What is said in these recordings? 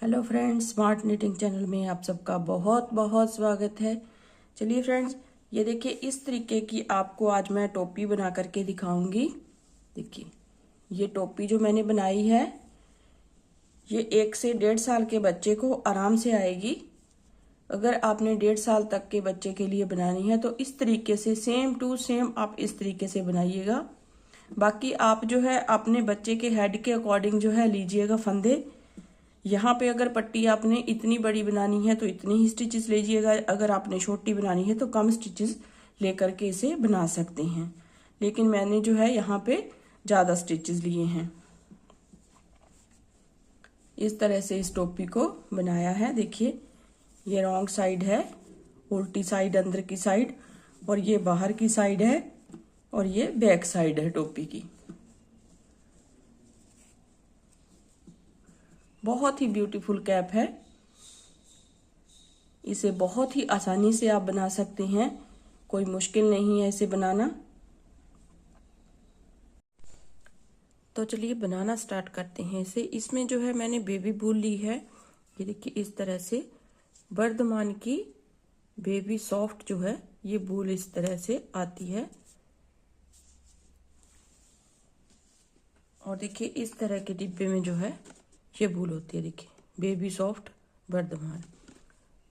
Hello friends, smart knitting channel में आप सबका बहुत बहुत स्वागत है। चलिए फ्रेंड्स, ये देखिए इस तरीके की आपको आज मैं टोपी बना करके दिखाऊंगी। देखिए ये टोपी जो मैंने बनाई है ये 1 से 1.5 साल के बच्चे को आराम से आएगी। अगर आपने 1.5 साल तक के बच्चे के लिए बनानी है तो इस तरीके से सेम टू सेम आप इस तरीके से बनाइएगा। बाकी आप जो है अपने बच्चे के हेड के अकॉर्डिंग जो है लीजिएगा फंदे। यहाँ पे अगर पट्टी आपने इतनी बड़ी बनानी है तो इतनी ही स्टिचेस लीजिएगा, अगर आपने छोटी बनानी है तो कम स्टिचेस लेकर के इसे बना सकते हैं। लेकिन मैंने जो है यहाँ पे ज़्यादा स्टिचेस लिए हैं। इस तरह से इस टोपी को बनाया है। देखिए ये रॉन्ग साइड है, उल्टी साइड अंदर की साइड, और ये बाहर की साइड है, और ये बैक साइड है टोपी की। बहुत ही ब्यूटीफुल कैप है। इसे बहुत ही आसानी से आप बना सकते हैं, कोई मुश्किल नहीं है इसे बनाना। तो चलिए बनाना स्टार्ट करते हैं इसे। इसमें जो है मैंने बेबी वूल ली है। ये देखिए इस तरह से वर्धमान की बेबी सॉफ्ट जो है ये वूल इस तरह से आती है। और देखिए इस तरह के डिब्बे में जो है ये वूल होती है। देखिए बेबी सॉफ्ट वर्धमान।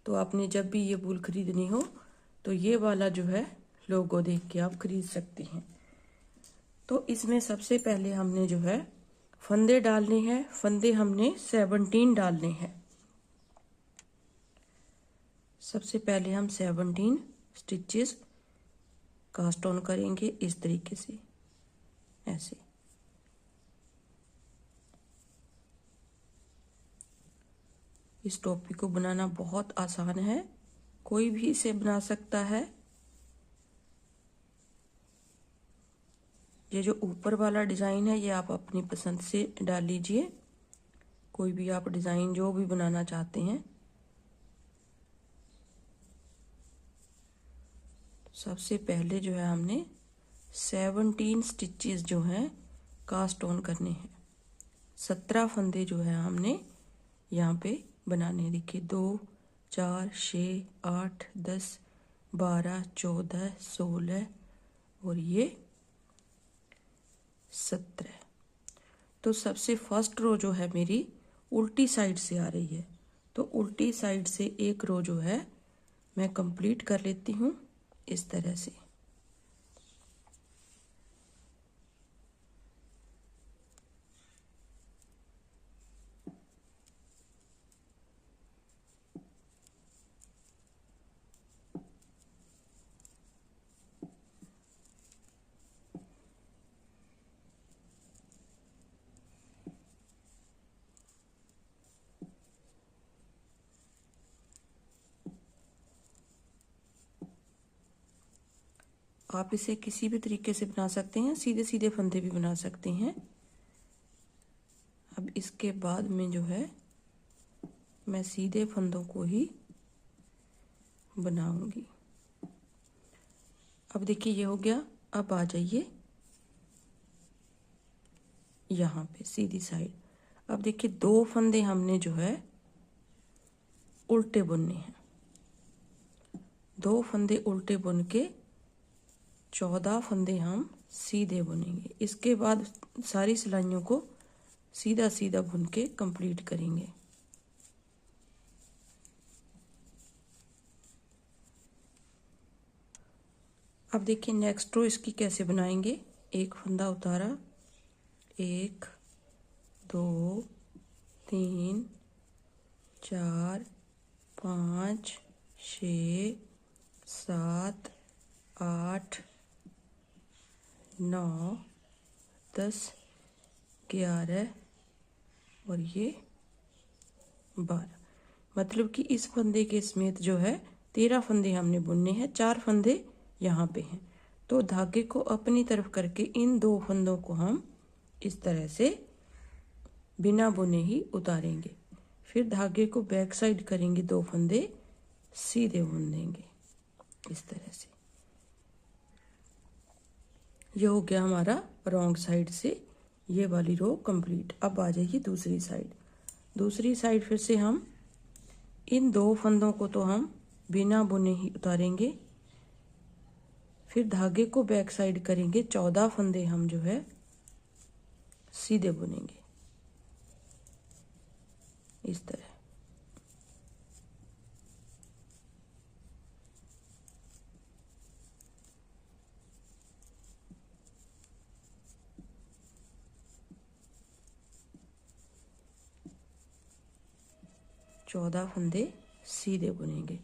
तो आपने जब भी ये वूल खरीदनी हो तो ये वाला जो है लोगो देख के आप खरीद सकती हैं। तो इसमें सबसे पहले हमने जो है फंदे डालने हैं। फंदे हमने 17 डालने हैं। सबसे पहले हम 17 स्टिचेस कास्ट ऑन करेंगे इस तरीके से, ऐसे। इस टोपी को बनाना बहुत आसान है, कोई भी इसे बना सकता है। ये जो ऊपर वाला डिज़ाइन है ये आप अपनी पसंद से डाल लीजिए, कोई भी आप डिज़ाइन जो भी बनाना चाहते हैं। सबसे पहले जो है हमने 17 स्टिचेस जो हैं कास्ट ऑन करने हैं। 17 फंदे जो है हमने यहाँ पे बनाने। देखिए 2, 4, 6, 8, 10, 12, 14, 16 और ये 17। तो सबसे फर्स्ट रो जो है मेरी उल्टी साइड से आ रही है, तो उल्टी साइड से एक रो जो है मैं कंप्लीट कर लेती हूँ इस तरह से। आप इसे किसी भी तरीके से बना सकते हैं, सीधे सीधे फंदे भी बना सकते हैं। अब इसके बाद में जो है मैं सीधे फंदों को ही बनाऊंगी। अब देखिए ये हो गया। अब आ जाइए यहाँ पे सीधी साइड। अब देखिए 2 फंदे हमने जो है उल्टे बुनने हैं। 2 फंदे उल्टे बुन के 14 फंदे हम सीधे बुनेंगे। इसके बाद सारी सिलाइयों को सीधा सीधा बुन के कंप्लीट करेंगे। अब देखिए नेक्स्ट रो इसकी कैसे बनाएंगे। एक फंदा उतारा, 1, 2, 3, 4, 5, 6, 7, 8, 9, 10, 11 और ये 12। मतलब कि इस फंदे के समेत जो है 13 फंदे हमने बुनने हैं। 4 फंदे यहाँ पे हैं, तो धागे को अपनी तरफ करके इन 2 फंदों को हम इस तरह से बिना बुने ही उतारेंगे। फिर धागे को बैक साइड करेंगे, 2 फंदे सीधे बुन देंगे इस तरह से। ये हो गया हमारा रॉन्ग साइड से ये वाली रो कंप्लीट। अब आ जाइए दूसरी साइड। दूसरी साइड फिर से हम इन 2 फंदों को तो हम बिना बुने ही उतारेंगे। फिर धागे को बैक साइड करेंगे, 14 फंदे हम जो है सीधे बुनेंगे इस तरह। चौदह फंदे सीधे बुनेंगे।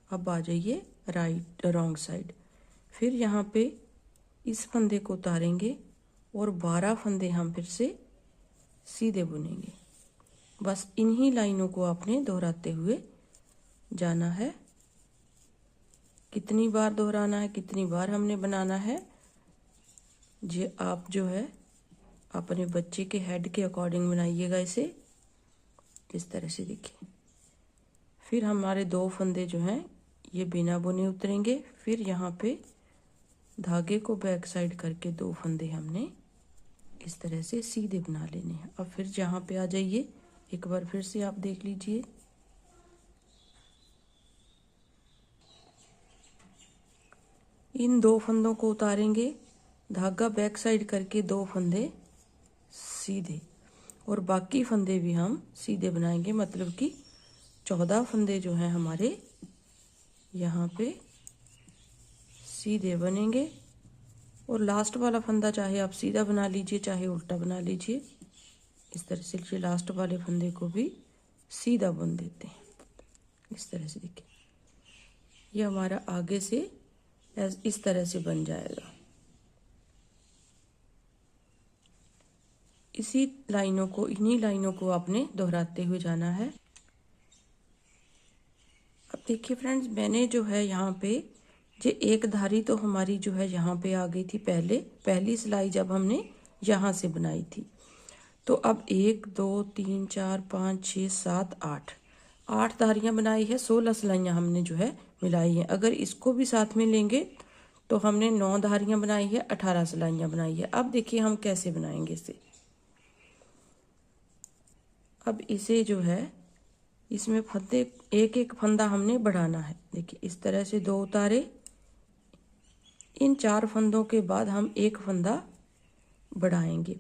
अब आ जाइए राइट रॉन्ग साइड। फिर यहाँ पे इस फंदे को उतारेंगे और 12 फंदे हम फिर से सीधे बुनेंगे। बस इन्हीं लाइनों को आपने दोहराते हुए जाना है। कितनी बार दोहराना है, कितनी बार हमने बनाना है, ये आप जो है अपने बच्चे के हेड के अकॉर्डिंग बनाइएगा इसे इस तरह से। देखिए फिर हमारे 2 फंदे जो हैं ये बिना बुने उतरेंगे। फिर यहाँ पे धागे को बैक साइड करके 2 फंदे हमने इस तरह से सीधे बना लेने हैं। अब फिर यहाँ पे आ जाइए, एक बार फिर से आप देख लीजिए। इन 2 फंदों को उतारेंगे, धागा बैक साइड करके 2 फंदे सीधे, और बाकी फंदे भी हम सीधे बनाएंगे। मतलब कि 14 फंदे जो हैं हमारे यहाँ पे सीधे बनेंगे। और लास्ट वाला फंदा चाहे आप सीधा बना लीजिए चाहे उल्टा बना लीजिए। इस तरह से लास्ट वाले फंदे को भी सीधा बुन देते हैं इस तरह से। देखिए ये हमारा आगे से इस तरह से बन जाएगा। इसी लाइनों को, इन्हीं लाइनों को आपने दोहराते हुए जाना है। अब देखिए फ्रेंड्स, मैंने जो है यहाँ पे ये एक धारी तो हमारी जो है यहाँ पे आ गई थी पहली सिलाई जब हमने यहाँ से बनाई थी। तो अब 1 2 3 4 5 6 7 8 धारियाँ बनाई है, 16 सिलाइयाँ हमने जो है मिलाई हैं। अगर इसको भी साथ में लेंगे तो हमने 9 धारियाँ बनाई है, 18 सिलाइयाँ बनाई है। अब देखिए हम कैसे बनाएंगे इसे। अब इसे जो है इसमें फंदे एक एक फंदा हमने बढ़ाना है। देखिए इस तरह से 2 उतारे, इन 4 फंदों के बाद हम एक फंदा बढ़ाएंगे।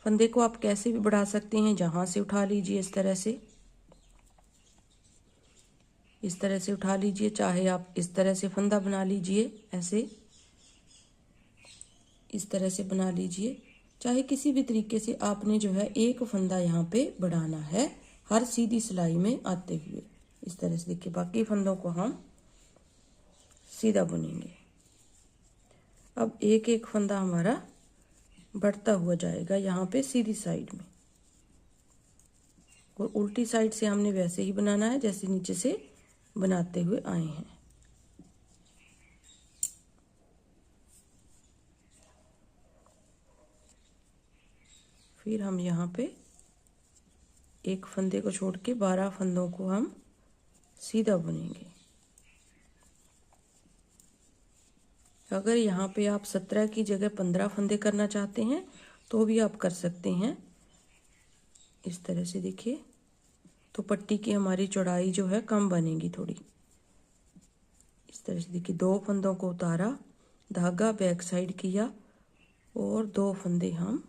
फंदे को आप कैसे भी बढ़ा सकते हैं, जहाँ से उठा लीजिए इस तरह से, इस तरह से उठा लीजिए, चाहे आप इस तरह से फंदा बना लीजिए, ऐसे इस तरह से बना लीजिए, चाहे किसी भी तरीके से आपने जो है एक फंदा यहाँ पे बढ़ाना है हर सीधी सिलाई में आते हुए इस तरह से। देखिए बाकी फंदों को हम सीधा बुनेंगे। अब एक एक फंदा हमारा बढ़ता हुआ जाएगा यहाँ पे सीधी साइड में, और उल्टी साइड से हमने वैसे ही बनाना है जैसे नीचे से बनाते हुए आए हैं। फिर हम यहाँ पे एक फंदे को छोड़ के 12 फंदों को हम सीधा बुनेंगे। अगर यहाँ पे आप 17 की जगह 15 फंदे करना चाहते हैं तो भी आप कर सकते हैं इस तरह से। देखिए तो पट्टी की हमारी चौड़ाई जो है कम बनेगी थोड़ी इस तरह से। देखिए 2 फंदों को उतारा, धागा बैक साइड किया और 2 फंदे हम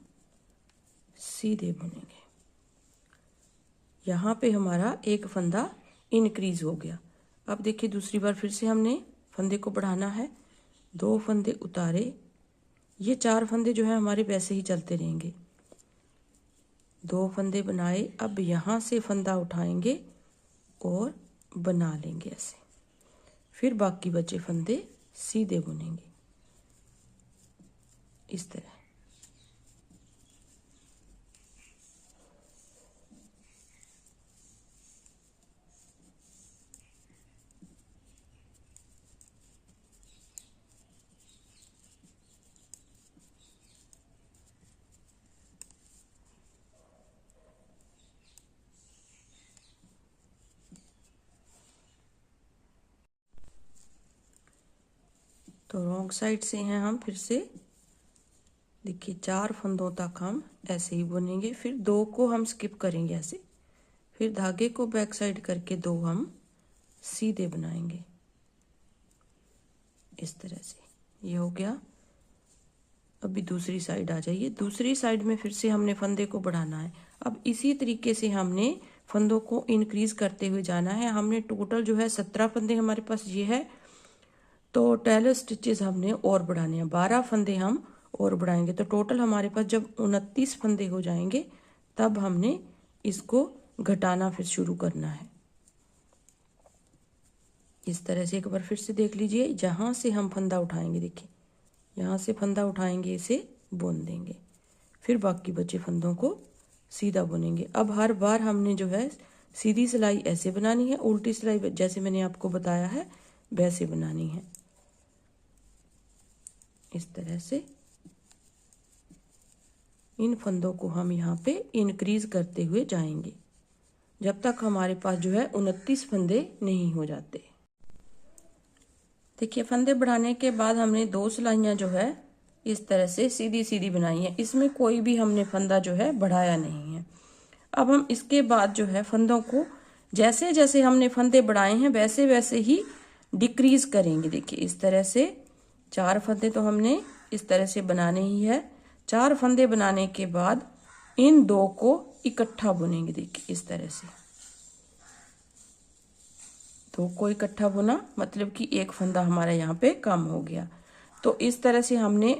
सीधे बुनेंगे। यहाँ पे हमारा एक फंदा इंक्रीज हो गया। अब देखिए दूसरी बार फिर से हमने फंदे को बढ़ाना है, 2 फंदे उतारे, ये 4 फंदे जो है हमारे वैसे ही चलते रहेंगे। 2 फंदे बनाए, अब यहाँ से फंदा उठाएंगे और बना लेंगे ऐसे। फिर बाकी बचे फंदे सीधे बुनेंगे इस तरह। तो रॉन्ग साइड से हैं हम फिर से देखिए 4 फंदों तक हम ऐसे ही बुनेंगे, फिर 2 को हम स्किप करेंगे ऐसे, फिर धागे को बैक साइड करके 2 हम सीधे बनाएंगे इस तरह से। ये हो गया। अभी दूसरी साइड आ जाइए। दूसरी साइड में फिर से हमने फंदे को बढ़ाना है। अब इसी तरीके से हमने फंदों को इंक्रीज करते हुए जाना है। हमने टोटल जो है 17 फंदे हमारे पास ये है, तो 12 स्टिचेस हमने और बढ़ाने हैं, 12 फंदे हम और बढ़ाएंगे। तो टोटल हमारे पास जब 29 फंदे हो जाएंगे तब हमने इसको घटाना फिर शुरू करना है। इस तरह से एक बार फिर से देख लीजिए। जहां से हम फंदा उठाएंगे, देखिए यहाँ से फंदा उठाएंगे, इसे बुन देंगे, फिर बाकी बचे फंदों को सीधा बुनेंगे। अब हर बार हमने जो है सीधी सिलाई ऐसे बनानी है, उल्टी सिलाई जैसे मैंने आपको बताया है वैसे बनानी है। इस तरह से इन फंदों को हम यहाँ पे इंक्रीज करते हुए जाएंगे जब तक हमारे पास जो है 29 फंदे नहीं हो जाते। देखिए फंदे बढ़ाने के बाद हमने 2 सिलाइयाँ जो है इस तरह से सीधी सीधी बनाई है, इसमें कोई भी हमने फंदा जो है बढ़ाया नहीं है। अब हम इसके बाद जो है फंदों को जैसे जैसे हमने फंदे बढ़ाए हैं वैसे वैसे ही डिक्रीज करेंगे। देखिए इस तरह से 4 फंदे तो हमने इस तरह से बनाने ही है। 4 फंदे बनाने के बाद इन 2 को इकट्ठा बुनेंगे। देखिए इस तरह से 2 को इकट्ठा बुना, मतलब कि एक फंदा हमारा यहाँ पे कम हो गया। तो इस तरह से हमने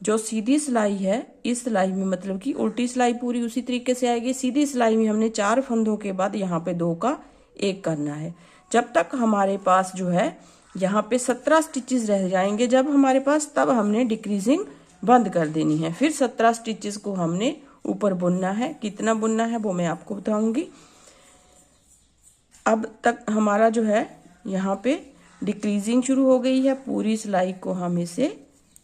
जो सीधी सिलाई है, इस सिलाई में मतलब कि उल्टी सिलाई पूरी उसी तरीके से आएगी। सीधी सिलाई में हमने 4 फंदों के बाद यहाँ पे 2 का 1 करना है, जब तक हमारे पास जो है यहाँ पे 17 स्टिचेस रह जाएंगे जब हमारे पास, तब हमने डिक्रीजिंग बंद कर देनी है। फिर 17 स्टिचेस को हमने ऊपर बुनना है। कितना बुनना है वो मैं आपको बताऊंगी। अब तक हमारा जो है यहाँ पे डिक्रीजिंग शुरू हो गई है। पूरी सिलाई को हम इसे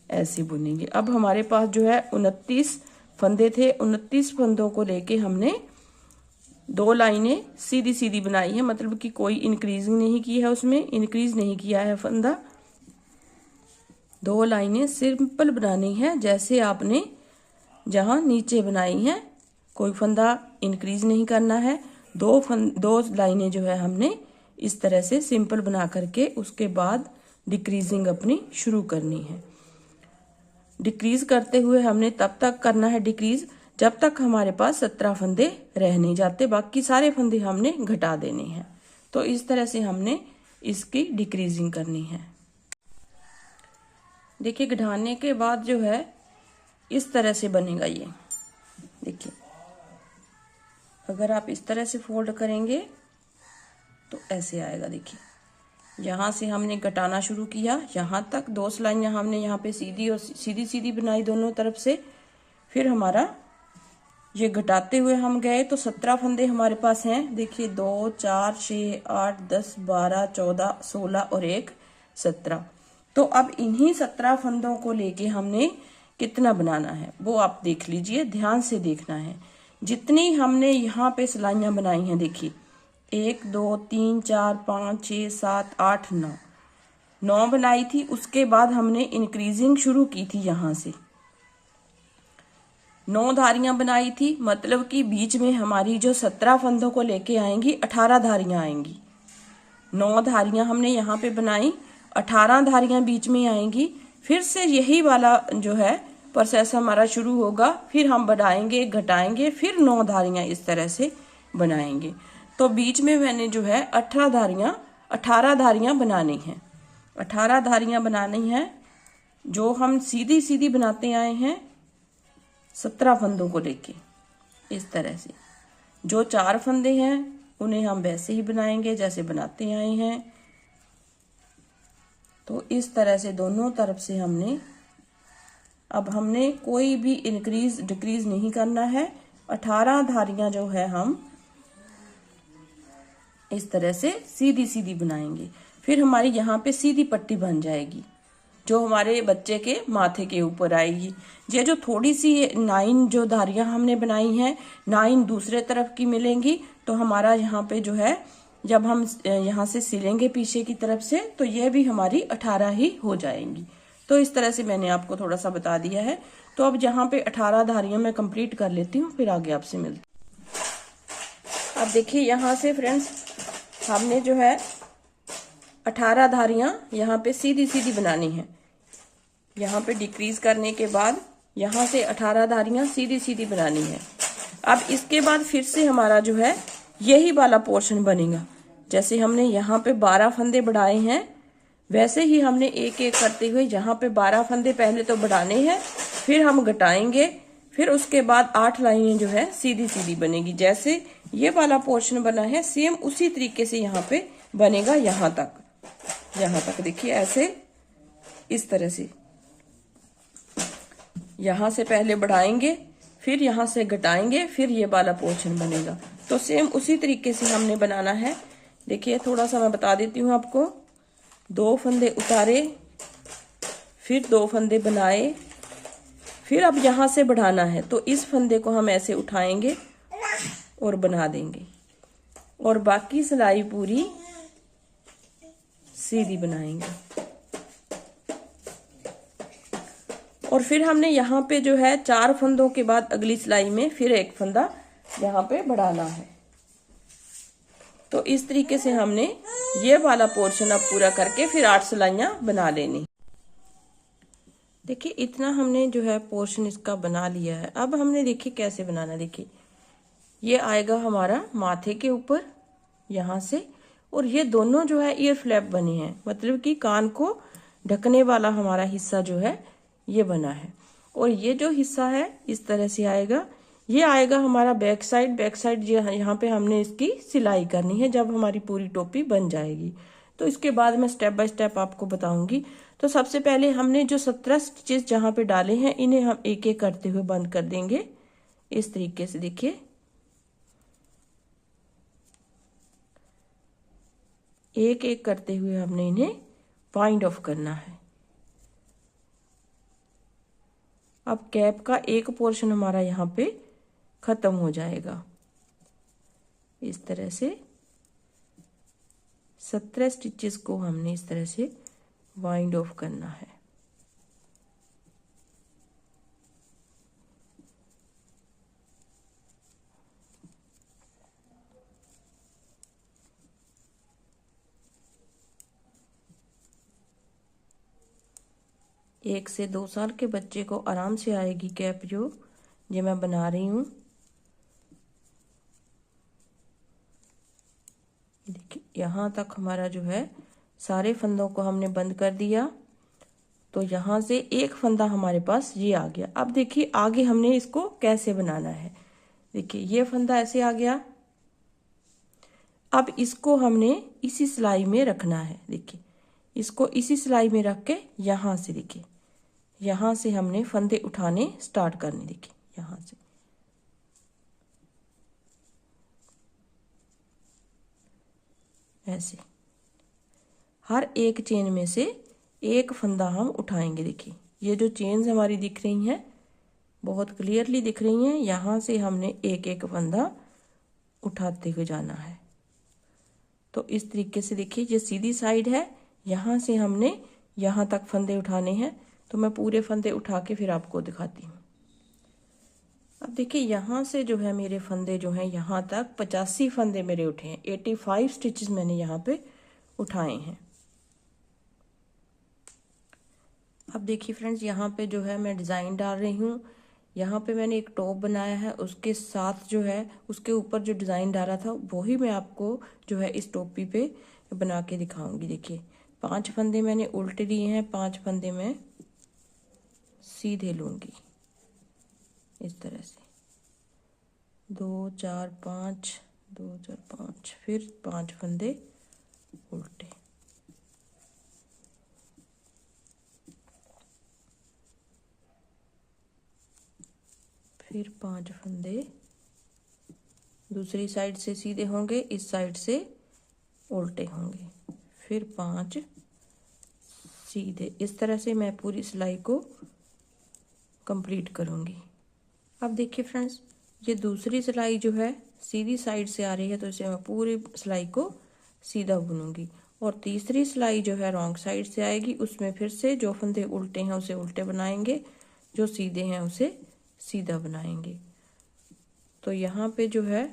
ऐसे बुनेंगे। अब हमारे पास जो है 29 फंदे थे, 29 फंदों को लेके हमने 2 लाइनें सीधी सीधी बनाई है, मतलब कि कोई इंक्रीजिंग नहीं की है, उसमें इंक्रीज नहीं किया है फंदा। 2 लाइनें सिंपल बनानी है जैसे आपने जहां नीचे बनाई है, कोई फंदा इंक्रीज नहीं करना है। 2 लाइनें जो है हमने इस तरह से सिंपल बना करके उसके बाद डिक्रीजिंग अपनी शुरू करनी है। डिक्रीज करते हुए हमने तब तक करना है डिक्रीज जब तक हमारे पास 17 फंदे रह नहीं जाते, बाकी सारे फंदे हमने घटा देने हैं। तो इस तरह से हमने इसकी डिक्रीजिंग करनी है। देखिए घटाने के बाद जो है इस तरह से बनेगा ये। देखिए अगर आप इस तरह से फोल्ड करेंगे तो ऐसे आएगा। देखिए यहाँ से हमने घटाना शुरू किया, यहाँ तक 2 सिलाइयाँ हमने यहाँ पे सीधी और सीधी सीधी बनाई दोनों तरफ से। फिर हमारा ये घटाते हुए हम गए तो 17 फंदे हमारे पास हैं। देखिए 2 4 6 8 10 12 14 16 और 1 17। तो अब इन्हीं 17 फंदों को लेके हमने कितना बनाना है वो आप देख लीजिए, ध्यान से देखना है। जितनी हमने यहाँ पे सिलाइयाँ बनाई हैं, देखिए 1 2 3 4 5 6 7 8 9 बनाई थी। उसके बाद हमने इंक्रीजिंग शुरू की थी, यहाँ से 9 धारियां बनाई थी, मतलब कि बीच में हमारी जो 17 फंदों को लेके आएंगी 18 धारियां आएंगी। 9 धारियां हमने यहाँ पे बनाई, 18 धारियां बीच में आएंगी। फिर से यही वाला जो है प्रोसेस हमारा शुरू होगा। फिर हम बढ़ाएंगे घटाएंगे, फिर 9 धारियां इस तरह से बनाएंगे। तो बीच में मैंने जो है 18 धारियां बनानी है। 18 धारियां बनानी है जो हम सीधी सीधी बनाते आए हैं 17 फंदों को लेके। इस तरह से जो 4 फंदे हैं उन्हें हम वैसे ही बनाएंगे जैसे बनाते आए हैं। तो इस तरह से दोनों तरफ से हमने, अब हमने कोई भी इंक्रीज डिक्रीज नहीं करना है। 18 धारियां जो है हम इस तरह से सीधी सीधी बनाएंगे। फिर हमारी यहाँ पे सीधी पट्टी बन जाएगी जो हमारे बच्चे के माथे के ऊपर आएगी। ये जो थोड़ी सी 9 जो धारियां हमने बनाई हैं, 9 दूसरे तरफ की मिलेंगी। तो हमारा यहाँ पे जो है जब हम यहाँ से सिलेंगे पीछे की तरफ से तो ये भी हमारी 18 ही हो जाएंगी। तो इस तरह से मैंने आपको थोड़ा सा बता दिया है। तो अब यहाँ पे 18 धारियां मैं कंप्लीट कर लेती हूँ, फिर आगे आपसे मिलती हूँ। अब देखिए यहाँ से फ्रेंड्स हमने जो है 18 धारियां यहाँ पे सीधी सीधी बनानी है। यहाँ पे डिक्रीज करने के बाद यहाँ से 18 धारियां सीधी सीधी बनानी है। अब इसके बाद फिर से हमारा जो है यही वाला पोर्शन बनेगा। जैसे हमने यहाँ पे 12 फंदे बढ़ाए हैं, वैसे ही हमने एक एक करते हुए यहाँ पे 12 फंदे पहले तो बढ़ाने हैं, फिर हम घटाएंगे, फिर उसके बाद 8 लाइनें जो है सीधी सीधी बनेगी। जैसे ये वाला पोर्शन बना है सेम उसी तरीके से यहाँ पे बनेगा। यहाँ तक देखिए ऐसे इस तरह से यहाँ से पहले बढ़ाएंगे, फिर यहाँ से घटाएंगे, फिर ये वाला पोर्शन बनेगा। तो सेम उसी तरीके से हमने बनाना है। देखिए थोड़ा सा मैं बता देती हूँ आपको। 2 फंदे उतारे, फिर 2 फंदे बनाए, फिर अब यहाँ से बढ़ाना है तो इस फंदे को हम ऐसे उठाएंगे और बना देंगे, और बाकी सिलाई पूरी सीधी बनाएंगे। और फिर हमने यहाँ पे जो है 4 फंदों के बाद अगली सिलाई में फिर एक फंदा यहाँ पे बढ़ाना है। तो इस तरीके से हमने ये वाला पोर्शन अब पूरा करके फिर 8 सिलाइयां बना लेनी। देखिए इतना हमने जो है पोर्शन इसका बना लिया है। अब हमने देखिए कैसे बनाना। देखिए ये आएगा हमारा माथे के ऊपर यहाँ से, और ये दोनों जो है ईयर फ्लैप बने हैं, मतलब कि कान को ढकने वाला हमारा हिस्सा जो है ये बना है। और ये जो हिस्सा है इस तरह से आएगा। ये आएगा हमारा बैक साइड यहाँ पे हमने इसकी सिलाई करनी है जब हमारी पूरी टोपी बन जाएगी। तो इसके बाद मैं स्टेप बाय स्टेप आपको बताऊंगी। तो सबसे पहले हमने जो 17 स्टिचेस जहाँ पे डाले हैं इन्हें हम एक एक करते हुए बंद कर देंगे इस तरीके से। देखिए एक एक करते हुए हमने इन्हें वाइंड ऑफ करना है। अब कैप का एक पोर्शन हमारा यहाँ पे खत्म हो जाएगा। इस तरह से 17 स्टिचेस को हमने इस तरह से वाइंड ऑफ करना है। एक से 2 साल के बच्चे को आराम से आएगी कैप जो ये मैं बना रही हूँ। देखिए यहाँ तक हमारा जो है सारे फंदों को हमने बंद कर दिया। तो यहाँ से एक फंदा हमारे पास ये आ गया। अब देखिए आगे हमने इसको कैसे बनाना है। देखिए ये फंदा ऐसे आ गया। अब इसको हमने इसी सिलाई में रखना है। देखिए इसको इसी सिलाई में रख के यहाँ से देखिए यहाँ से हमने फंदे उठाने स्टार्ट करने। देखिए यहाँ से ऐसे हर एक चेन में से एक फंदा हम उठाएंगे। देखिए ये जो चेन्स हमारी दिख रही हैं बहुत क्लियरली दिख रही हैं, यहाँ से हमने एक एक फंदा उठाते हुए जाना है। तो इस तरीके से देखिए ये सीधी साइड है, यहाँ से हमने यहाँ तक फंदे उठाने हैं। तो मैं पूरे फंदे उठा के फिर आपको दिखाती हूँ। अब देखिए यहाँ से जो है मेरे फंदे जो हैं यहाँ तक 85 फंदे मेरे उठे हैं। 85 स्टिचेस मैंने यहाँ पे उठाए हैं। अब देखिए फ्रेंड्स यहाँ पे जो है मैं डिज़ाइन डाल रही हूँ। यहाँ पे मैंने एक टॉप बनाया है, उसके साथ जो है उसके ऊपर जो डिज़ाइन डाला था वही मैं आपको जो है इस टोपी पे बना के दिखाऊंगी। देखिए 5 फंदे मैंने उल्टे लिए हैं, 5 फंदे मैं सीधे लूंगी इस तरह से 2 4 5 2 4 5, फिर 5 फंदे उल्टे। फिर 5 फंदे दूसरी साइड से सीधे होंगे, इस साइड से उल्टे होंगे, फिर 5 सीधे। इस तरह से मैं पूरी सिलाई को कंप्लीट करूंगी। अब देखिए फ्रेंड्स ये दूसरी सिलाई जो है सीधी साइड से आ रही है, तो इसे मैं पूरी सिलाई को सीधा बुनूंगी। और तीसरी सिलाई जो है रॉन्ग साइड से आएगी, उसमें फिर से जो फंदे उल्टे हैं उसे उल्टे बनाएंगे, जो सीधे हैं उसे सीधा बनाएंगे। तो यहाँ पे जो है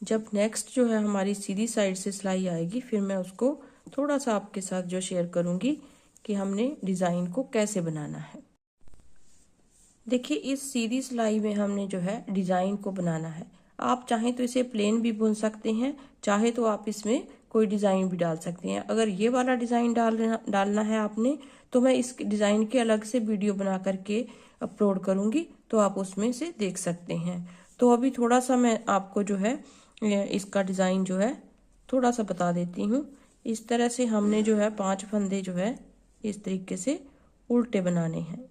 जब नेक्स्ट जो है हमारी सीधी साइड से सिलाई आएगी, फिर मैं उसको थोड़ा सा आपके साथ जो शेयर करूँगी कि हमने डिज़ाइन को कैसे बनाना है। देखिए इस सीधी सिलाई में हमने जो है डिज़ाइन को बनाना है। आप चाहें तो इसे प्लेन भी बुन सकते हैं, चाहे तो आप इसमें कोई डिज़ाइन भी डाल सकते हैं। अगर ये वाला डिज़ाइन डालना है आपने, तो मैं इस डिज़ाइन के अलग से वीडियो बना करके अपलोड करूँगी, तो आप उसमें से देख सकते हैं। तो अभी थोड़ा सा मैं आपको जो है इसका डिज़ाइन जो है थोड़ा सा बता देती हूँ। इस तरह से हमने जो है 5 फंदे जो है इस तरीके से उल्टे बनाने हैं।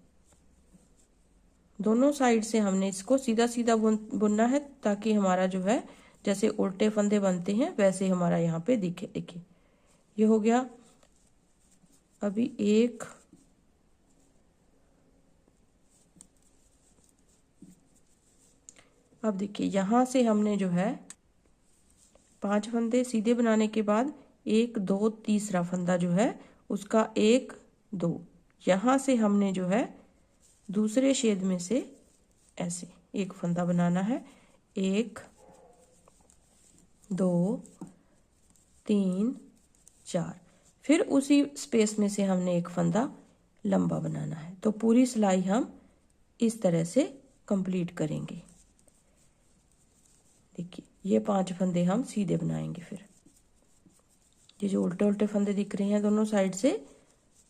दोनों साइड से हमने इसको सीधा सीधा बुनना है, ताकि हमारा जो है जैसे उल्टे फंदे बनते हैं वैसे हमारा यहाँ पे दिखे। देखिए ये हो गया। अभी एक, अब देखिए यहाँ से हमने जो है 5 फंदे सीधे बनाने के बाद 1 2 तीसरा फंदा जो है उसका 1 2, यहाँ से हमने जो है दूसरे छेद में से ऐसे एक फंदा बनाना है। 1 2 3 4, फिर उसी स्पेस में से हमने एक फंदा लंबा बनाना है। तो पूरी सिलाई हम इस तरह से कंप्लीट करेंगे। देखिए ये 5 फंदे हम सीधे बनाएंगे। फिर ये जो उल्टे उल्टे फंदे दिख रहे हैं दोनों साइड से,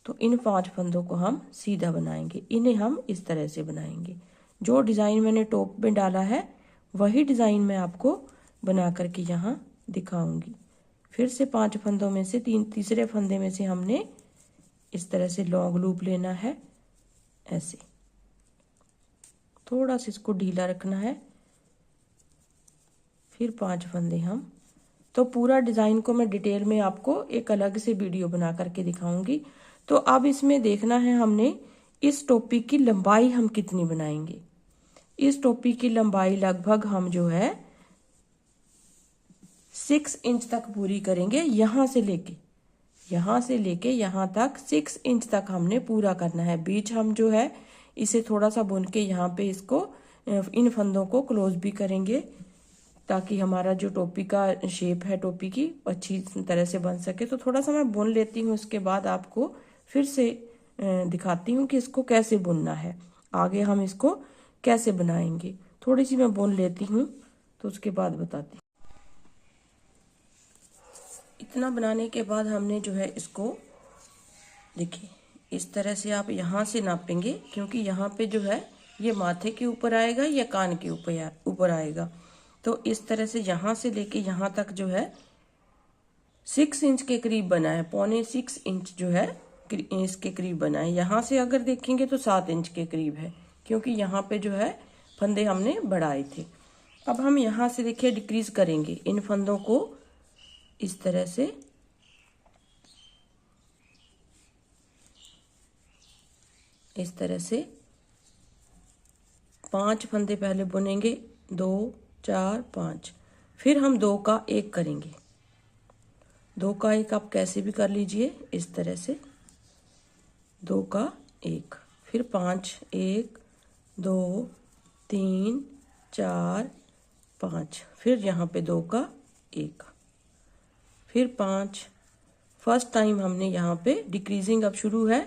तो इन 5 फंदों को हम सीधा बनाएंगे। इन्हें हम इस तरह से बनाएंगे। जो डिज़ाइन मैंने टॉप में डाला है वही डिज़ाइन मैं आपको बना करके यहाँ दिखाऊंगी। फिर से 5 फंदों में से तीसरे फंदे में से हमने इस तरह से लॉन्ग लूप लेना है। ऐसे थोड़ा सा इसको ढीला रखना है। फिर 5 फंदे हम, तो पूरा डिज़ाइन को मैं डिटेल में आपको एक अलग से वीडियो बना करके दिखाऊंगी। तो अब इसमें देखना है हमने इस टोपी की लंबाई हम कितनी बनाएंगे। इस टोपी की लंबाई लगभग हम जो है 6 इंच तक पूरी करेंगे। यहाँ से लेके यहाँ तक 6 इंच तक हमने पूरा करना है। बीच हम जो है इसे थोड़ा सा बुन के यहाँ पे इसको इन फंदों को क्लोज भी करेंगे, ताकि हमारा जो टोपी का शेप है टोपी की अच्छी तरह से बन सके। तो थोड़ा सा मैं बुन लेती हूँ, उसके बाद आपको फिर से दिखाती हूँ कि इसको कैसे बुनना है, आगे हम इसको कैसे बनाएंगे। थोड़ी सी मैं बुन लेती हूँ तो उसके बाद बताती हूँ। इतना बनाने के बाद हमने जो है इसको, देखिए इस तरह से आप यहाँ से नापेंगे, क्योंकि यहाँ पे जो है ये माथे के ऊपर आएगा या कान के ऊपर आएगा। तो इस तरह से यहाँ से लेके यहाँ तक जो है 6 इंच के करीब बना है, 6.25 इंच जो है इसके करीब बना है। यहाँ से अगर देखेंगे तो 7 इंच के करीब है, क्योंकि यहाँ पे जो है फंदे हमने बढ़ाए थे। अब हम यहाँ से देखिए डिक्रीज करेंगे इन फंदों को इस तरह से। इस तरह से 5 फंदे पहले बुनेंगे, 2 4 5, फिर हम 2 का 1 करेंगे। 2 का 1 आप कैसे भी कर लीजिए, इस तरह से 2 का 1, फिर 5 1 2 3 4 5, फिर यहाँ पे 2 का 1, फिर 5। फर्स्ट टाइम हमने यहाँ पे डिक्रीजिंग अब शुरू है।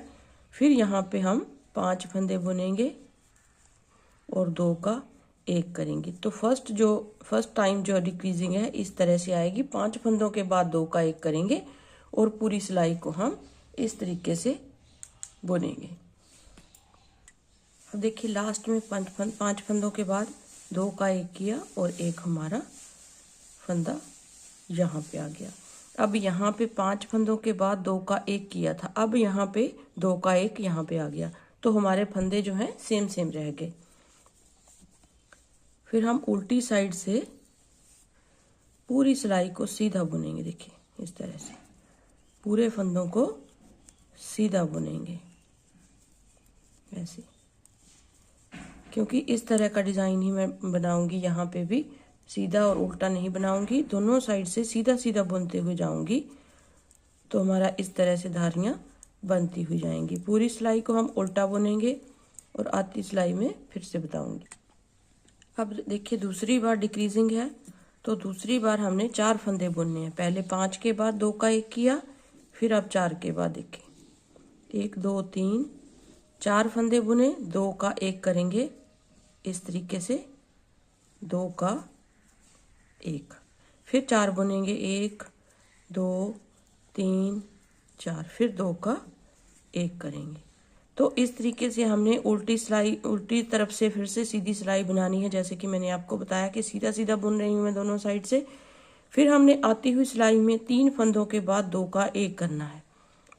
फिर यहाँ पे हम 5 फंदे बुनेंगे और 2 का 1 करेंगे। तो फर्स्ट टाइम जो डिक्रीजिंग है इस तरह से आएगी। 5 फंदों के बाद 2 का 1 करेंगे और पूरी सिलाई को हम इस तरीके से बुनेंगे। अब देखिए लास्ट में 5 फंदों के बाद 2 का 1 किया और 1 हमारा फंदा यहाँ पे आ गया। अब यहाँ पे 5 फंदों के बाद 2 का 1 किया था, अब यहाँ पे 2 का 1 यहाँ पे आ गया, तो हमारे फंदे जो हैं सेम रह गए। फिर हम उल्टी साइड से पूरी सिलाई को सीधा बुनेंगे। देखिए इस तरह से पूरे फंदों को सीधा बुनेंगे ऐसे, क्योंकि इस तरह का डिज़ाइन ही मैं बनाऊंगी। यहाँ पे भी सीधा और उल्टा नहीं बनाऊंगी, दोनों साइड से सीधा सीधा बुनते हुए जाऊंगी। तो हमारा इस तरह से धारियाँ बनती हुई जाएंगी। पूरी सिलाई को हम उल्टा बुनेंगे और आती सिलाई में फिर से बताऊंगी। अब देखिए दूसरी बार डिक्रीजिंग है, तो दूसरी बार हमने 4 फंदे बुनने हैं। पहले 5 के बाद 2 का 1 किया, फिर अब 4 के बाद देखिए 1 2 3 4 फंदे बुने, 2 का 1 करेंगे इस तरीके से, 2 का 1, फिर 4 बुनेंगे 1 2 3 4, फिर 2 का 1 करेंगे। तो इस तरीके से हमने उल्टी सिलाई, उल्टी तरफ से फिर से सीधी सिलाई बनानी है, जैसे कि मैंने आपको बताया कि सीधा सीधा बुन रही हूँ मैं दोनों साइड से। फिर हमने आती हुई सिलाई में 3 फंदों के बाद 2 का 1 करना है।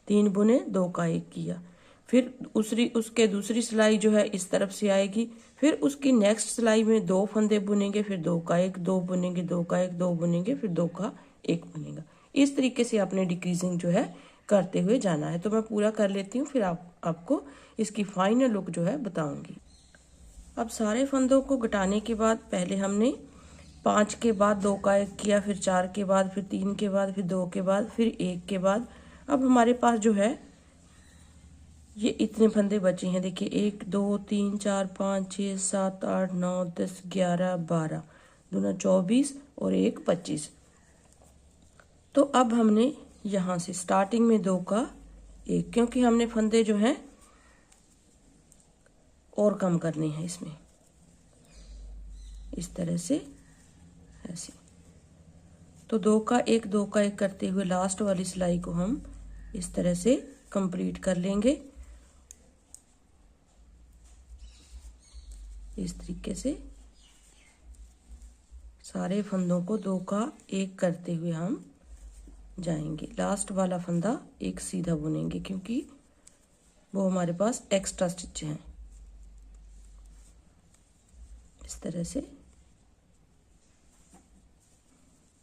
3 बुने, 2 का 1 किया, फिर उसके दूसरी सिलाई जो है इस तरफ से आएगी, फिर उसकी नेक्स्ट सिलाई में 2 फंदे बुनेंगे, फिर 2 का 1, 2 बुनेंगे, 2 का 1, 2 बुनेंगे, फिर 2 का 1 बनेगा। इस तरीके से आपने डिक्रीजिंग जो है करते हुए जाना है। तो मैं पूरा कर लेती हूँ, फिर आपको इसकी फाइनल लुक जो है बताऊंगी। अब सारे फंदों को घटाने के बाद पहले हमने 5 के बाद 2 का 1 किया, फिर 4 के बाद, फिर 3 के बाद, फिर 2 के बाद, फिर 1 के बाद। अब हमारे पास जो है ये इतने फंदे बचे हैं। देखिए 1 2 3 4 5 6 7 8 9 10 11 12, 2 24 और 1 25। तो अब हमने यहाँ से स्टार्टिंग में 2 का 1, क्योंकि हमने फंदे जो हैं और कम करने हैं इसमें, इस तरह से ऐसे। तो 2 का 1 2 का 1 करते हुए लास्ट वाली सिलाई को हम इस तरह से कंप्लीट कर लेंगे, इस तरीके से सारे फंदों को 2 का 1 करते हुए हम जाएंगे। लास्ट वाला फंदा एक सीधा बुनेंगे, क्योंकि वो हमारे पास एक्स्ट्रा स्टिच हैं। इस तरह से,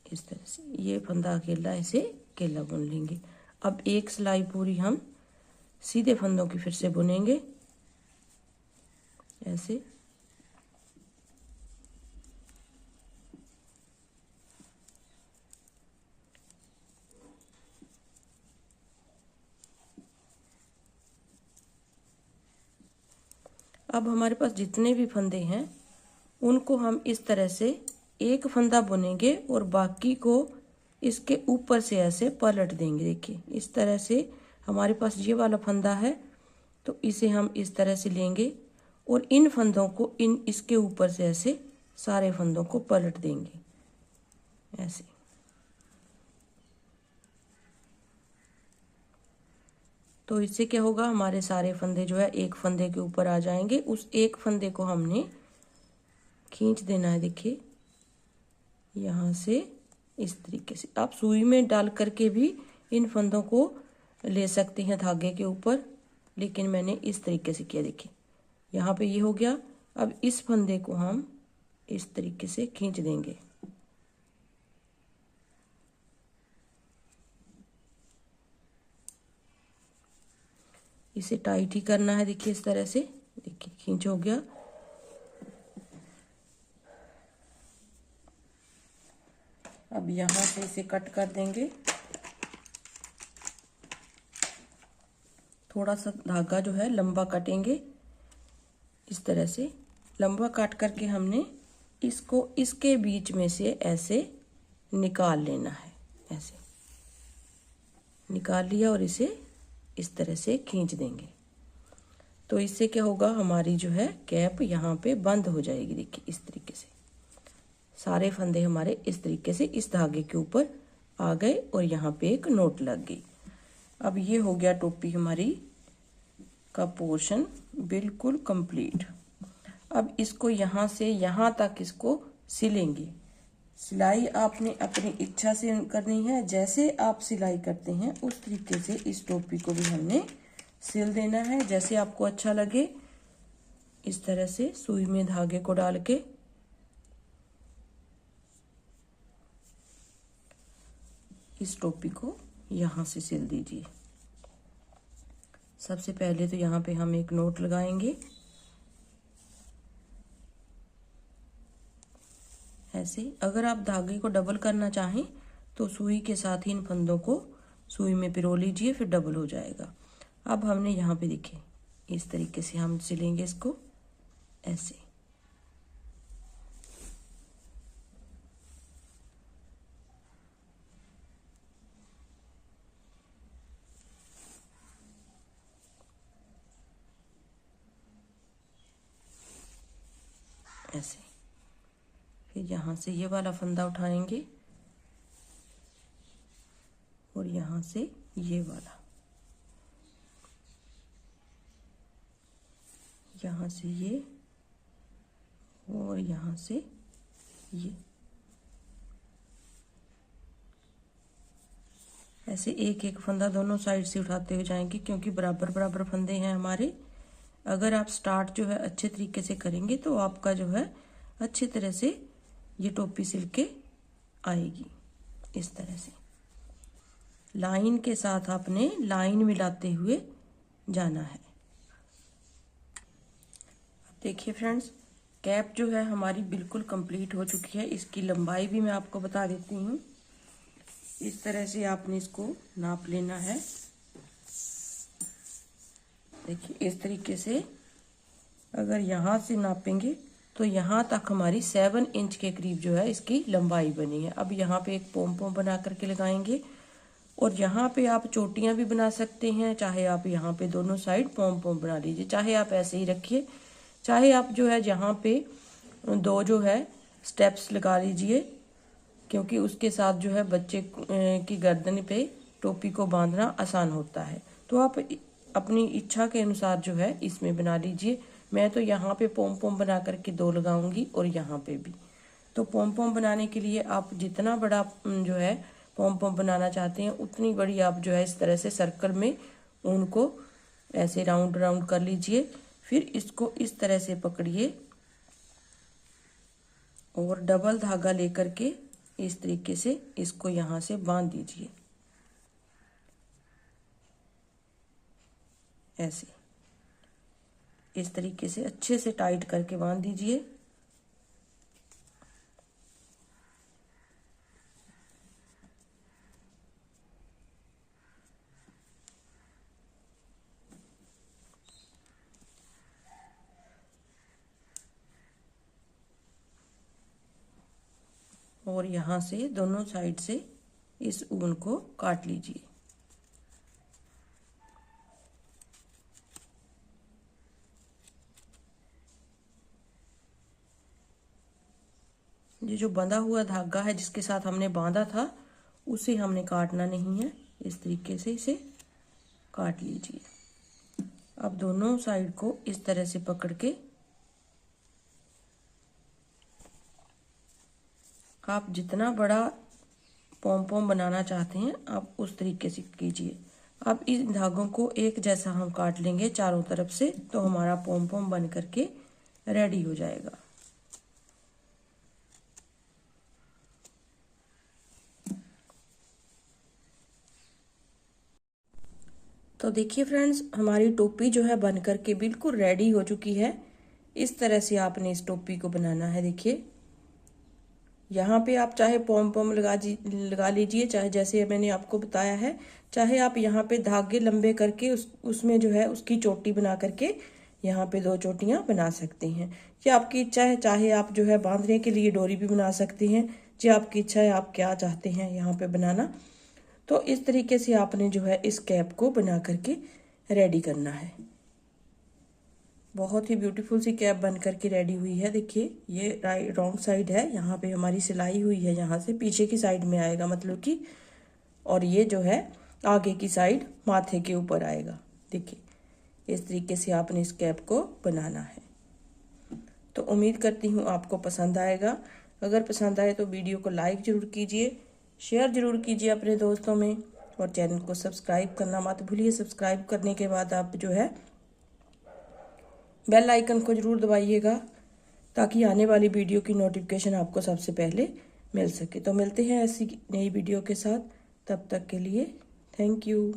इस तरह से ये फंदा अकेला ऐसे अकेला बुन लेंगे। अब एक सिलाई पूरी हम सीधे फंदों की फिर से बुनेंगे ऐसे। अब हमारे पास जितने भी फंदे हैं उनको हम इस तरह से एक फंदा बुनेंगे और बाकी को इसके ऊपर से ऐसे पलट देंगे। देखिए इस तरह से हमारे पास ये वाला फंदा है, तो इसे हम इस तरह से लेंगे और इन फंदों को इसके ऊपर से ऐसे सारे फंदों को पलट देंगे ऐसे। तो इससे क्या होगा, हमारे सारे फंदे जो है एक फंदे के ऊपर आ जाएंगे। उस एक फंदे को हमने खींच देना है। देखिए यहाँ से इस तरीके से आप सुई में डाल करके भी इन फंदों को ले सकते हैं धागे के ऊपर, लेकिन मैंने इस तरीके से किया। देखिए यहाँ पे ये हो गया। अब इस फंदे को हम इस तरीके से खींच देंगे। इसे टाइट ही करना है। देखिए इस तरह से, देखिए खींच हो गया। अब यहाँ से इसे कट कर देंगे। थोड़ा सा धागा जो है लंबा काटेंगे, इस तरह से लंबा काट करके हमने इसको इसके बीच में से ऐसे निकाल लेना है। ऐसे निकाल लिया और इसे इस तरह से खींच देंगे। तो इससे क्या होगा, हमारी जो है कैप यहाँ पे बंद हो जाएगी। देखिए इस तरीके से सारे फंदे हमारे इस तरीके से इस धागे के ऊपर आ गए और यहाँ पे एक नोट लग गई। अब ये हो गया टोपी हमारी का पोर्शन बिल्कुल कंप्लीट। अब इसको यहाँ से यहाँ तक इसको सिलेंगे। सिलाई आपने अपनी इच्छा से करनी है, जैसे आप सिलाई करते हैं उस तरीके से इस टोपी को भी हमने सिल देना है, जैसे आपको अच्छा लगे। इस तरह से सुई में धागे को डाल के इस टोपी को यहाँ से सिल दीजिए। सबसे पहले तो यहाँ पे हम एक नोट लगाएंगे ऐसे। अगर आप धागे को डबल करना चाहें तो सुई के साथ ही इन फंदों को सुई में पिरो लीजिए, फिर डबल हो जाएगा। अब हमने यहाँ पे देखिए इस तरीके से हम सिलेंगे इसको ऐसे। ऐसे फिर यहाँ से ये वाला फंदा उठाएंगे और यहाँ से ये वाला, यहाँ से ये और यहाँ से ये, ऐसे एक एक फंदा दोनों साइड से उठाते हुए जाएंगे क्योंकि बराबर बराबर फंदे हैं हमारे। अगर आप स्टार्ट जो है अच्छे तरीके से करेंगे तो आपका जो है अच्छी तरह से ये टोपी सिल के आएगी। इस तरह से लाइन के साथ आपने लाइन मिलाते हुए जाना है। देखिए फ्रेंड्स, कैप जो है हमारी बिल्कुल कंप्लीट हो चुकी है। इसकी लंबाई भी मैं आपको बता देती हूँ। इस तरह से आपने इसको नाप लेना है। देखिए इस तरीके से अगर यहाँ से नापेंगे तो यहाँ तक हमारी 7 इंच के करीब जो है इसकी लंबाई बनी है। अब यहाँ पे एक पोम पोम बना करके लगाएंगे और यहाँ पे आप चोटियाँ भी बना सकते हैं। चाहे आप यहाँ पे दोनों साइड पोम पोम बना लीजिए, चाहे आप ऐसे ही रखिए, चाहे आप जो है यहाँ पे 2 जो है स्टेप्स लगा लीजिए, क्योंकि उसके साथ जो है बच्चे की गर्दन पे टोपी को बांधना आसान होता है। तो आप अपनी इच्छा के अनुसार जो है इसमें बना लीजिए। मैं तो यहाँ पे पोम पोम बना करके 2 लगाऊंगी और यहाँ पे भी। तो पोम पोम बनाने के लिए आप जितना बड़ा जो है पोम पोम बनाना चाहते हैं उतनी बड़ी आप जो है इस तरह से सर्कल में ऊन को ऐसे राउंड राउंड कर लीजिए। फिर इसको इस तरह से पकड़िए और डबल धागा लेकर के इस तरीके से इसको यहाँ से बांध दीजिए। ऐसे इस तरीके से अच्छे से टाइट करके बांध दीजिए। और यहाँ से दोनों साइड से इस ऊन को काट लीजिए। ये जो बंधा हुआ धागा है जिसके साथ हमने बांधा था उसे हमने काटना नहीं है। इस तरीके से इसे काट लीजिए। अब दोनों साइड को इस तरह से पकड़ के आप जितना बड़ा पोम पोम बनाना चाहते हैं आप उस तरीके से कीजिए। अब इस धागों को एक जैसा हम काट लेंगे चारों तरफ से, तो हमारा पोम पोम बन करके रेडी हो जाएगा। तो देखिए फ्रेंड्स, हमारी टोपी जो है बन करके बिल्कुल रेडी हो चुकी है। इस तरह से आपने इस टोपी को बनाना है। देखिए यहाँ पे आप चाहे पोम पोम लगा लीजिए, चाहे जैसे मैंने आपको बताया है, चाहे आप यहाँ पे धागे लंबे करके उसमें जो है उसकी चोटी बना करके यहाँ पे 2 चोटियाँ बना सकते हैं। ये आपकी इच्छा है। चाहे आप जो है बांधने के लिए डोरी भी बना सकते हैं। जो आपकी इच्छा है, आप क्या चाहते हैं यहाँ पे बनाना। तो इस तरीके से आपने जो है इस कैप को बना करके रेडी करना है। बहुत ही ब्यूटीफुल सी कैप बन करके रेडी हुई है। देखिए ये रॉन्ग साइड है, यहाँ पे हमारी सिलाई हुई है, यहाँ से पीछे की साइड में आएगा मतलब कि, और ये जो है आगे की साइड माथे के ऊपर आएगा। देखिए इस तरीके से आपने इस कैप को बनाना है। तो उम्मीद करती हूँ आपको पसंद आएगा। अगर पसंद आए तो वीडियो को लाइक जरूर कीजिए, शेयर जरूर कीजिए अपने दोस्तों में, और चैनल को सब्सक्राइब करना मत भूलिए। सब्सक्राइब करने के बाद आप जो है बेल आइकन को जरूर दबाइएगा ताकि आने वाली वीडियो की नोटिफिकेशन आपको सबसे पहले मिल सके। तो मिलते हैं ऐसी नई वीडियो के साथ, तब तक के लिए थैंक यू।